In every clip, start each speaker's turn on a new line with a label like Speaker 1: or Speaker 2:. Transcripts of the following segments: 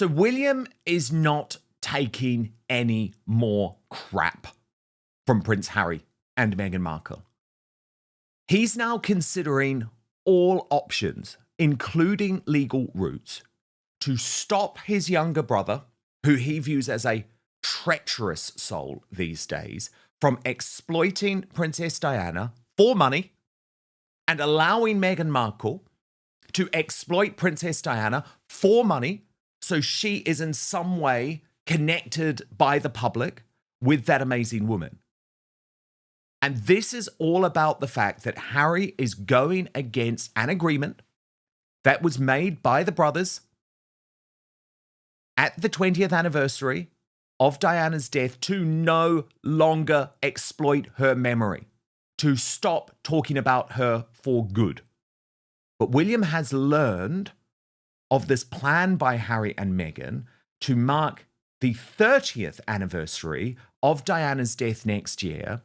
Speaker 1: So William is not taking any more crap from Prince Harry and Meghan Markle. He's now considering all options, including legal routes, to stop his younger brother, who he views as a treacherous soul these days, from exploiting Princess Diana for money and allowing Meghan Markle to exploit Princess Diana for money so she is in some way connected by the public with that amazing woman. And this is all about the fact that Harry is going against an agreement that was made by the brothers at the 20th anniversary of Diana's death to no longer exploit her memory, to stop talking about her for good. But William has learned of this plan by Harry and Meghan to mark the 30th anniversary of Diana's death next year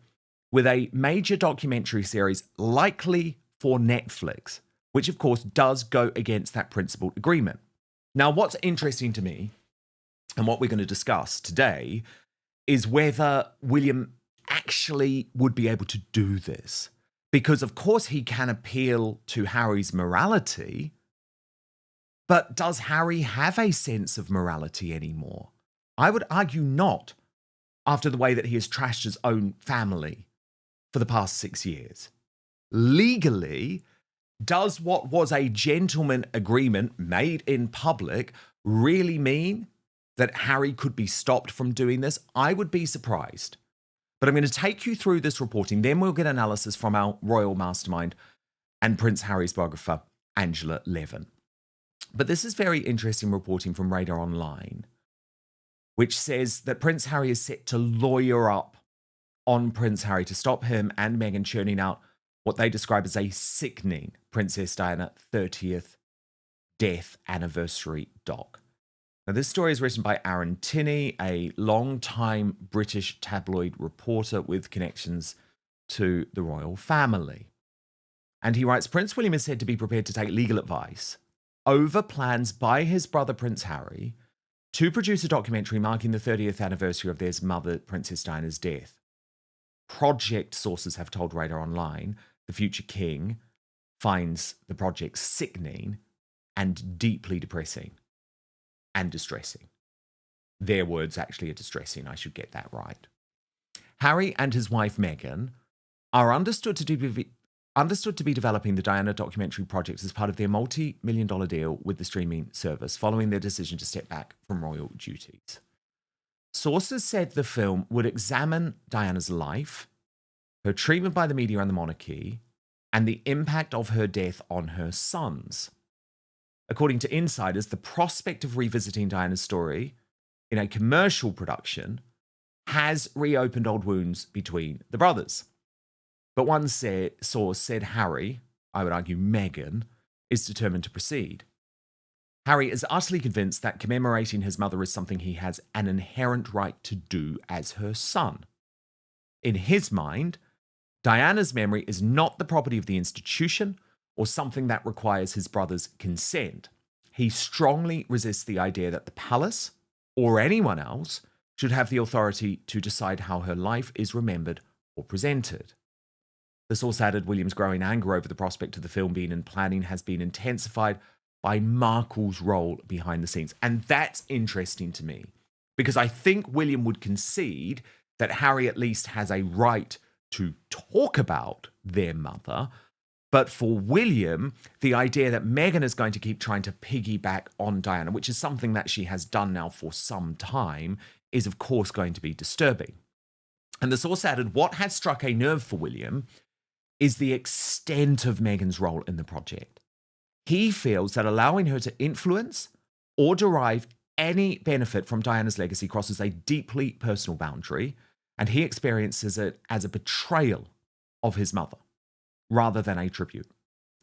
Speaker 1: with a major documentary series likely for Netflix, which of course does go against that principled agreement. Now, what's interesting to me, and what we're going to discuss today, is whether William actually would be able to do this. Because of course he can appeal to Harry's morality, but does Harry have a sense of morality anymore? I would argue not, after the way that he has trashed his own family for the past 6 years. Legally, does what was a gentleman agreement made in public really mean that Harry could be stopped from doing this? I would be surprised. But I'm going to take you through this reporting, then we'll get analysis from our royal mastermind and Prince Harry's biographer, Angela Levin. But this is very interesting reporting from Radar Online, which says that Prince Harry is set to lawyer up on Prince Harry to stop him and Meghan churning out what they describe as a sickening Princess Diana 30th death anniversary doc. Now, this story is written by Aaron Tinney, a long-time British tabloid reporter with connections to the royal family. And he writes, Prince William is said to be prepared to take legal advice over plans by his brother Prince Harry to produce a documentary marking the 30th anniversary of their mother, Princess Diana's death. Project sources have told Radar Online the future king finds the project sickening and deeply depressing and distressing. Their words actually are distressing, I should get that right. Harry and his wife Meghan are understood to be developing the Diana documentary project as part of their multi-million-dollar deal with the streaming service following their decision to step back from royal duties. Sources said the film would examine Diana's life, her treatment by the media and the monarchy, and the impact of her death on her sons. According to insiders, the prospect of revisiting Diana's story in a commercial production has reopened old wounds between the brothers. But one source said Harry, I would argue Meghan, is determined to proceed. Harry is utterly convinced that commemorating his mother is something he has an inherent right to do as her son. In his mind, Diana's memory is not the property of the institution or something that requires his brother's consent. He strongly resists the idea that the palace or anyone else should have the authority to decide how her life is remembered or presented. The source added William's growing anger over the prospect of the film being in planning has been intensified by Markle's role behind the scenes. And that's interesting to me because I think William would concede that Harry at least has a right to talk about their mother. But for William, the idea that Meghan is going to keep trying to piggyback on Diana, which is something that she has done now for some time, is of course going to be disturbing. And the source added, what has struck a nerve for William is the extent of Meghan's role in the project. He feels that allowing her to influence or derive any benefit from Diana's legacy crosses a deeply personal boundary, and he experiences it as a betrayal of his mother rather than a tribute.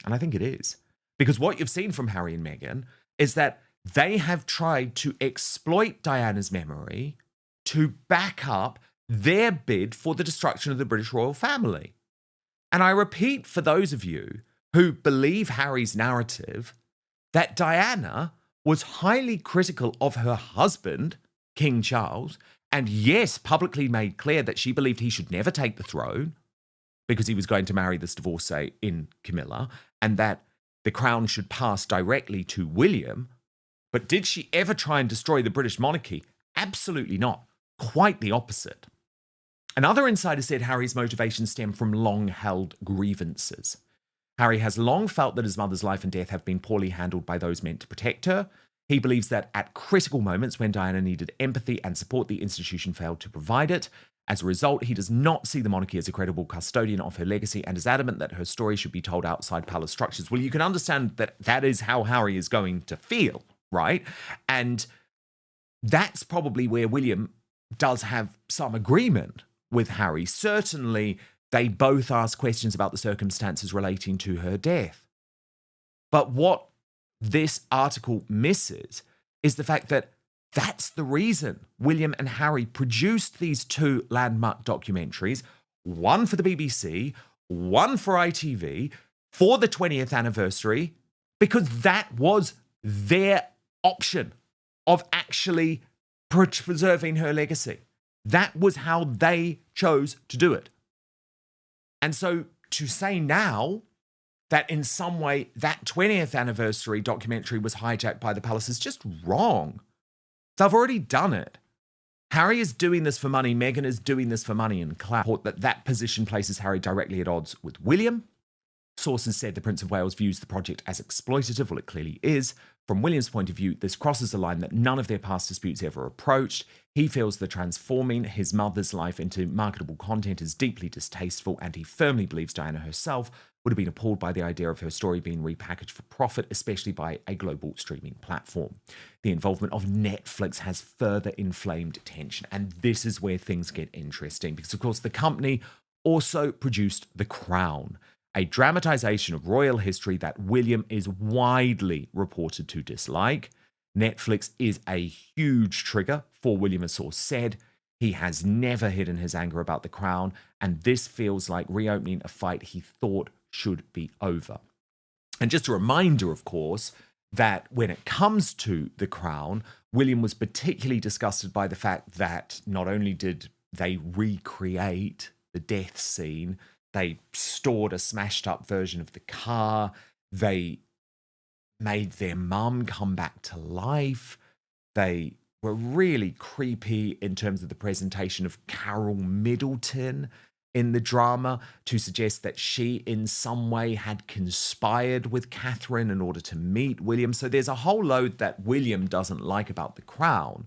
Speaker 1: And I think it is. Because what you've seen from Harry and Meghan is that they have tried to exploit Diana's memory to back up their bid for the destruction of the British royal family. And I repeat, for those of you who believe Harry's narrative, that Diana was highly critical of her husband, King Charles, and yes, publicly made clear that she believed he should never take the throne because he was going to marry this divorcee in Camilla, and that the crown should pass directly to William. But did she ever try and destroy the British monarchy? Absolutely not. Quite the opposite. Another insider said Harry's motivations stem from long-held grievances. Harry has long felt that his mother's life and death have been poorly handled by those meant to protect her. He believes that at critical moments when Diana needed empathy and support, the institution failed to provide it. As a result, he does not see the monarchy as a credible custodian of her legacy and is adamant that her story should be told outside palace structures. Well, you can understand that that is how Harry is going to feel, right? And that's probably where William does have some agreement with Harry. Certainly, they both ask questions about the circumstances relating to her death. But what this article misses is the fact that that's the reason William and Harry produced these two landmark documentaries, one for the BBC, one for ITV, for the 20th anniversary, because that was their option of actually preserving her legacy. That was how they chose to do it. And so to say now that in some way that 20th anniversary documentary was hijacked by the palace is just wrong. They've already done it. Harry is doing this for money. Meghan is doing this for money and clout. That position places Harry directly at odds with William. Sources said the Prince of Wales views the project as exploitative. Well, it clearly is. From William's point of view, this crosses a line that none of their past disputes ever approached. He feels that transforming his mother's life into marketable content is deeply distasteful, and he firmly believes Diana herself would have been appalled by the idea of her story being repackaged for profit, especially by a global streaming platform. The involvement of Netflix has further inflamed tension, and this is where things get interesting, because, of course, the company also produced The Crown, a dramatization of royal history that William is widely reported to dislike. Netflix is a huge trigger for William, a source said. He has never hidden his anger about The Crown, and this feels like reopening a fight he thought should be over. And just a reminder, of course, that when it comes to The Crown, William was particularly disgusted by the fact that not only did they recreate the death scene, they stored a smashed up version of the car, they made their mum come back to life, they were really creepy in terms of the presentation of Carol Middleton in the drama to suggest that she in some way had conspired with Catherine in order to meet William. So there's a whole load that William doesn't like about The Crown.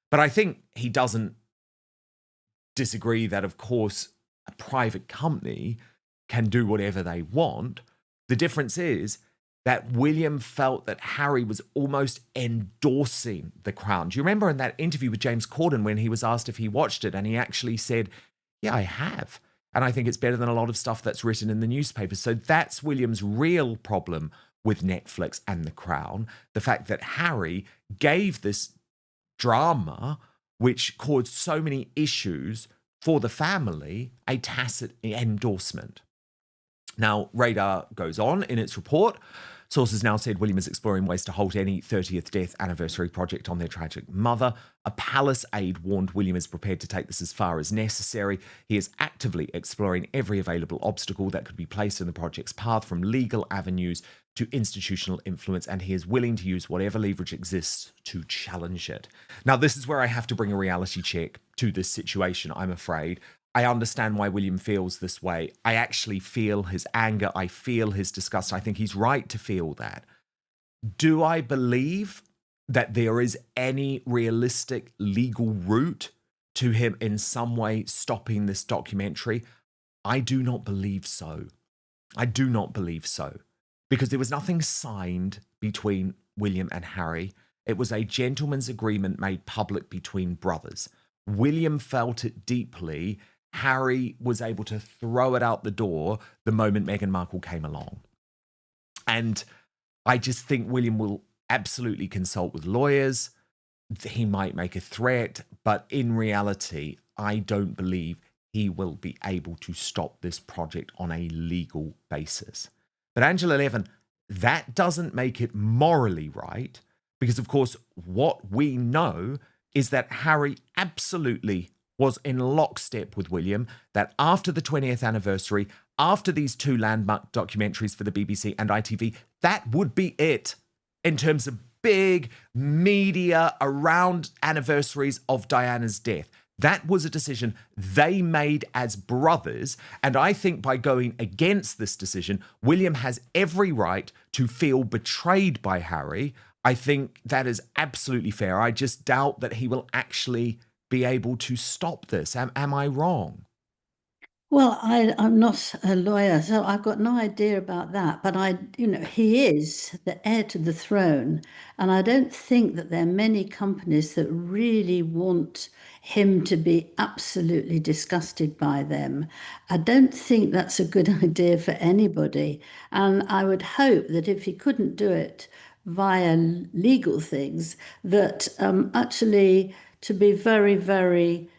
Speaker 1: But I think he doesn't disagree that, of course, a private company can do whatever they want. The difference is that William felt that Harry was almost endorsing The Crown. Do you remember in that interview with James Corden when he was asked if he watched it, and he actually said, yeah, I have. And I think it's better than a lot of stuff that's written in the newspapers. So that's William's real problem with Netflix and The Crown. The fact that Harry gave this drama, which caused so many issues for the family, a tacit endorsement. Now, Radar goes on in its report. Sources now said William is exploring ways to halt any 30th death anniversary project on their tragic mother. A palace aide warned William is prepared to take this as far as necessary. He is actively exploring every available obstacle that could be placed in the project's path, from legal avenues to institutional influence, and he is willing to use whatever leverage exists to challenge it. Now, this is where I have to bring a reality check to this situation, I'm afraid. I understand why William feels this way. I actually feel his anger. I feel his disgust. I think he's right to feel that. Do I believe that there is any realistic legal route to him in some way stopping this documentary? I do not believe so. I do not believe so. Because there was nothing signed between William and Harry. It was a gentleman's agreement made public between brothers. William felt it deeply. Harry was able to throw it out the door the moment Meghan Markle came along. And I just think William will absolutely consult with lawyers. He might make a threat, but in reality, I don't believe he will be able to stop this project on a legal basis. But Angela Levin, that doesn't make it morally right, Because, of course, what we know is that Harry absolutely was in lockstep with William, that after the 20th anniversary, after these two landmark documentaries for the BBC and ITV, that would be it in terms of big media around anniversaries of Diana's death. That was a decision they made as brothers. And I think by going against this decision, William has every right to feel betrayed by Harry. I think that is absolutely fair. I just doubt that he will actually be able to stop this. Am I wrong?
Speaker 2: Well, I'm not a lawyer, so I've got no idea about that. But he is the heir to the throne, and I don't think that there are many companies that really want him to be absolutely disgusted by them. I don't think that's a good idea for anybody. And I would hope that if he couldn't do it via legal things, that actually to be very, very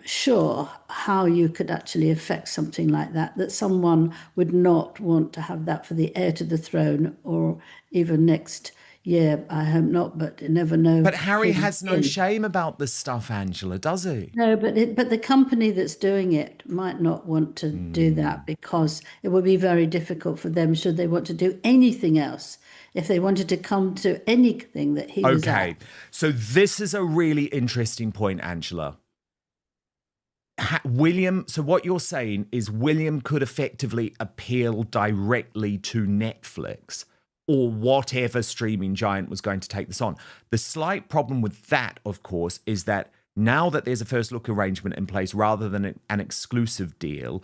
Speaker 2: sure how you could actually affect something like that, that someone would not want to have that for the heir to the throne or even next year. I hope not, but you never know
Speaker 1: But Harry
Speaker 2: him
Speaker 1: has no
Speaker 2: in.
Speaker 1: shame about this stuff, Angela, does he?
Speaker 2: No, but the company that's doing it might not want to do that
Speaker 1: Hmm.
Speaker 2: because it would be very difficult for them should they want to do anything else. If they wanted to come to anything that he was at.
Speaker 1: Okay, so this is a really interesting point, Angela. William, so what you're saying is William could effectively appeal directly to Netflix or whatever streaming giant was going to take this on. The slight problem with that, of course, is that now that there's a first look arrangement in place rather than an exclusive deal,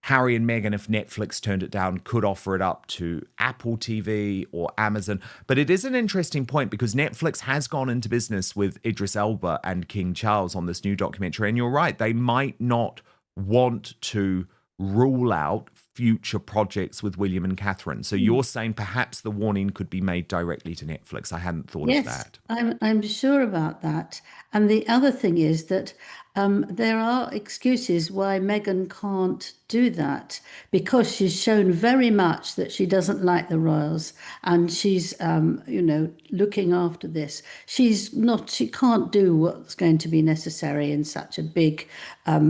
Speaker 1: Harry and Meghan, if Netflix turned it down, could offer it up to Apple TV or Amazon. But it is an interesting point because Netflix has gone into business with Idris Elba and King Charles on this new documentary. And you're right, they might not want to rule out future projects with William and Catherine. So you're saying perhaps the warning could be made directly to Netflix. I hadn't thought of
Speaker 2: Yes,
Speaker 1: that.
Speaker 2: I'm sure about that. And the other thing is that there are excuses why Meghan can't do that because she's shown very much that she doesn't like the royals and she's, looking after this. She can't do what's going to be necessary in such a big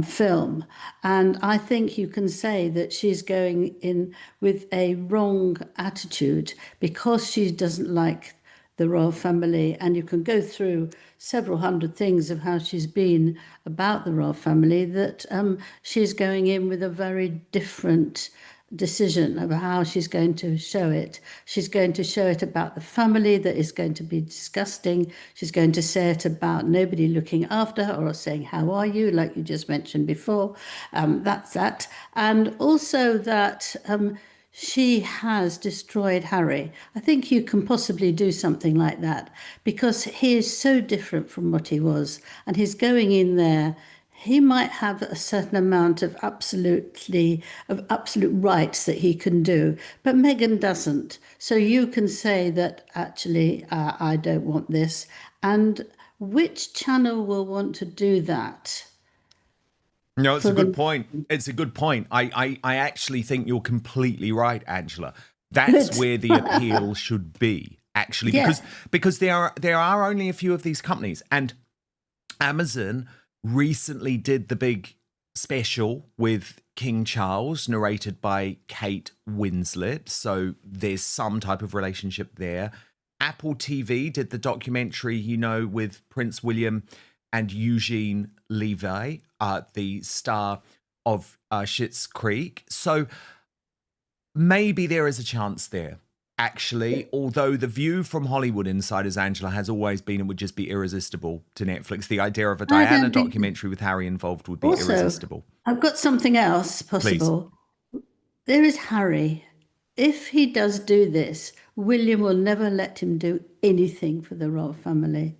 Speaker 2: film. And I think you can say that she's going in with a wrong attitude because she doesn't like the royal family, and you can go through several hundred things of how she's been about the royal family, that she's going in with a very different decision of how she's going to show it. She's going to show it about the family that is going to be disgusting. She's going to say it about nobody looking after her or saying, "How are you?" like you just mentioned before. That's that. And also that she has destroyed Harry. I think you can possibly do something like that because he is so different from what he was, and he's going in there. He might have a certain amount of absolute rights that he can do, but Meghan doesn't. So you can say that actually I don't want this, and which channel will want to do that
Speaker 1: No, it's
Speaker 2: for
Speaker 1: a good
Speaker 2: them?
Speaker 1: point. It's a good point. I actually think you're completely right, Angela. That's
Speaker 2: Good.
Speaker 1: where the appeal should be, actually,
Speaker 2: Yeah.
Speaker 1: because there are only a few of these companies, and Amazon recently did the big special with King Charles, narrated by Kate Winslet. So there's some type of relationship there. Apple TV did the documentary, with Prince William and Eugene Levy, the star of Schitt's Creek. So maybe there is a chance there, actually. Although the view from Hollywood insiders, Angela, has always been it would just be irresistible to Netflix. The idea of a
Speaker 2: I
Speaker 1: Diana
Speaker 2: don't think.
Speaker 1: documentary with Harry involved would be
Speaker 2: Also,
Speaker 1: irresistible.
Speaker 2: I've got something else
Speaker 1: Please.
Speaker 2: possible. There is Harry. If he does do this, William will never let him do anything for the royal family.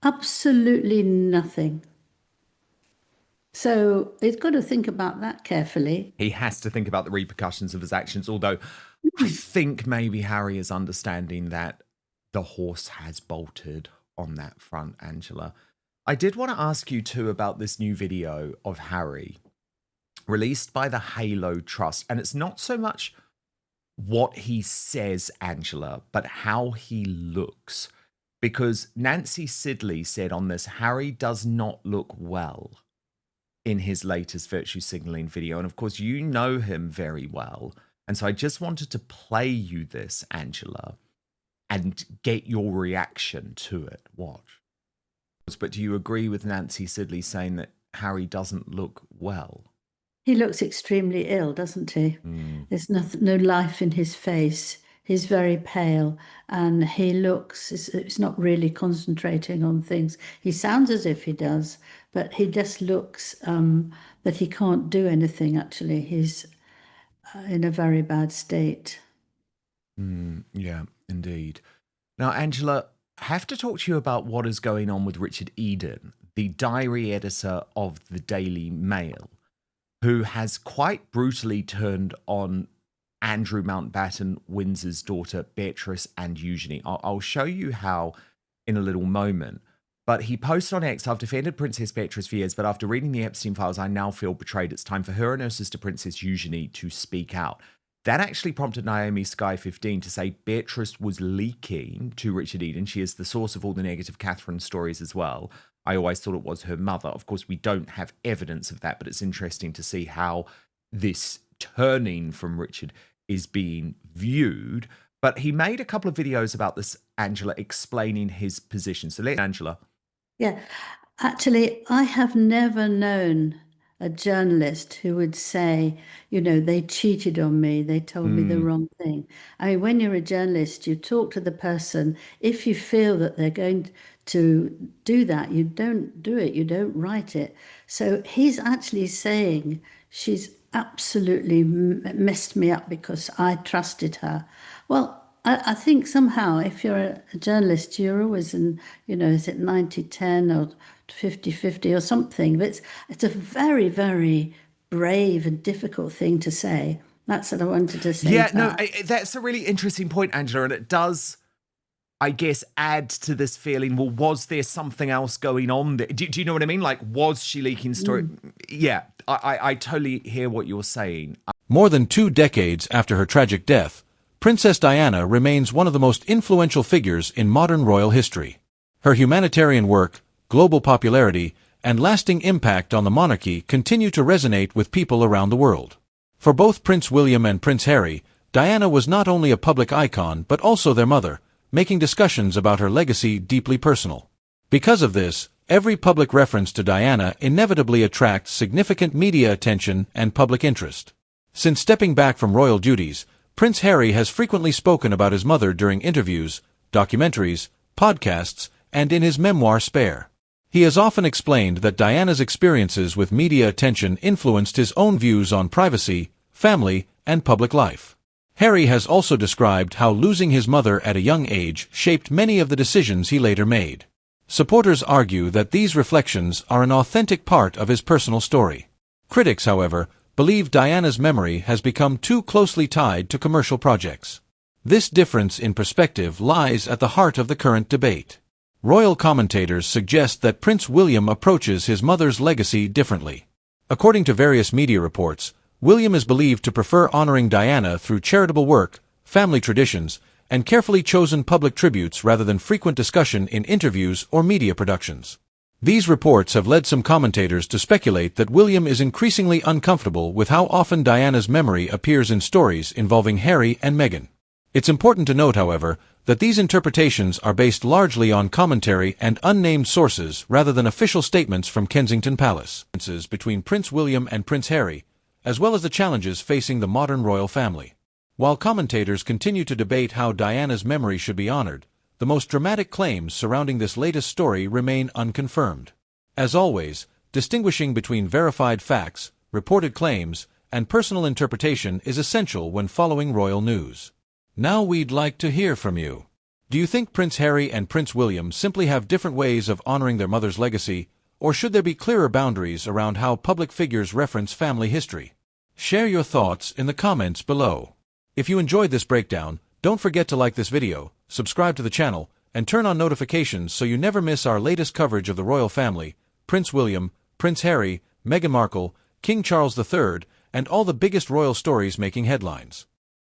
Speaker 2: Absolutely nothing. So he's got to think about that carefully.
Speaker 1: He has to think about the repercussions of his actions, although I think maybe Harry is understanding that the horse has bolted on that front, Angela. I did want to ask you too about this new video of Harry released by the Halo Trust. And it's not so much what he says, Angela, but how he looks. because Nancy Sidley said on this, Harry does not look well in his latest virtue signaling video. And of course, you know him very well. And so I just wanted to play you this, Angela, and get your reaction to it. Watch. But do you agree with Nancy Sidley saying that Harry doesn't look well?
Speaker 2: He looks extremely ill, doesn't he? There's no life in his face. He's very pale, and he looks, it's not really concentrating on things. He sounds as if he does, but he just looks that he can't do anything, actually. He's in a very bad state.
Speaker 1: Yeah, indeed. Now, Angela, I have to talk to you about what is going on with Richard Eden, the diary editor of the Daily Mail, who has quite brutally turned on Andrew Mountbatten, Windsor's daughter, Beatrice and Eugenie. I'll show you how in a little moment. But he posted on X, I've defended Princess Beatrice for years, but after reading the Epstein files, I now feel betrayed. It's time for her and her sister Princess Eugenie to speak out. That actually prompted Naomi Sky 15 to say Beatrice was leaking to Richard Eden. She is the source of all the negative Catherine stories as well. I always thought it was her mother. Of course, we don't have evidence of that, but it's interesting to see how this turning from Richard is being viewed. But he made a couple of videos about this, Angela, explaining his position. So let's, Angela.
Speaker 2: Yeah, actually, I have never known a journalist who would say, they cheated on me, they told me the wrong thing. I mean, when you're a journalist, you talk to the person. If you feel that they're going to do that, you don't do it, you don't write it. So he's actually saying she's absolutely messed me up because I trusted her. Well, I think somehow if you're a journalist, you're always in, is it 90-10 or 50-50 or something? But it's a very, very brave and difficult thing to say. That's what I wanted to say.
Speaker 1: Yeah, no, that's a really interesting point, Angela. And it does, I guess, add to this feeling, well, was there something else going on there? Do you know what I mean? Like, was she leaking story? Yeah, I totally hear what you're saying.
Speaker 3: More than 2 decades after her tragic death, Princess Diana remains one of the most influential figures in modern royal history. Her humanitarian work, global popularity, and lasting impact on the monarchy continue to resonate with people around the world. For both Prince William and Prince Harry, Diana was not only a public icon but also their mother, making discussions about her legacy deeply personal. Because of this, every public reference to Diana inevitably attracts significant media attention and public interest. Since stepping back from royal duties, Prince Harry has frequently spoken about his mother during interviews, documentaries, podcasts, and in his memoir Spare. He has often explained that Diana's experiences with media attention influenced his own views on privacy, family, and public life. Harry has also described how losing his mother at a young age shaped many of the decisions he later made. Supporters argue that these reflections are an authentic part of his personal story. Critics, however, believe Diana's memory has become too closely tied to commercial projects. This difference in perspective lies at the heart of the current debate. Royal commentators suggest that Prince William approaches his mother's legacy differently. According to various media reports, William is believed to prefer honoring Diana through charitable work, family traditions, and carefully chosen public tributes rather than frequent discussion in interviews or media productions. These reports have led some commentators to speculate that William is increasingly uncomfortable with how often Diana's memory appears in stories involving Harry and Meghan. It's important to note, however, that these interpretations are based largely on commentary and unnamed sources rather than official statements from Kensington Palace. Differences between Prince William and Prince Harry, as well as the challenges facing the modern royal family. While commentators continue to debate how Diana's memory should be honored, the most dramatic claims surrounding this latest story remain unconfirmed. As always, distinguishing between verified facts, reported claims, and personal interpretation is essential when following royal news. Now we'd like to hear from you. Do you think Prince Harry and Prince William simply have different ways of honoring their mother's legacy, or should there be clearer boundaries around how public figures reference family history? Share your thoughts in the comments below. If you enjoyed this breakdown, don't forget to like this video, subscribe to the channel, and turn on notifications so you never miss our latest coverage of the royal family, Prince William, Prince Harry, Meghan Markle, King Charles III, and all the biggest royal stories making headlines.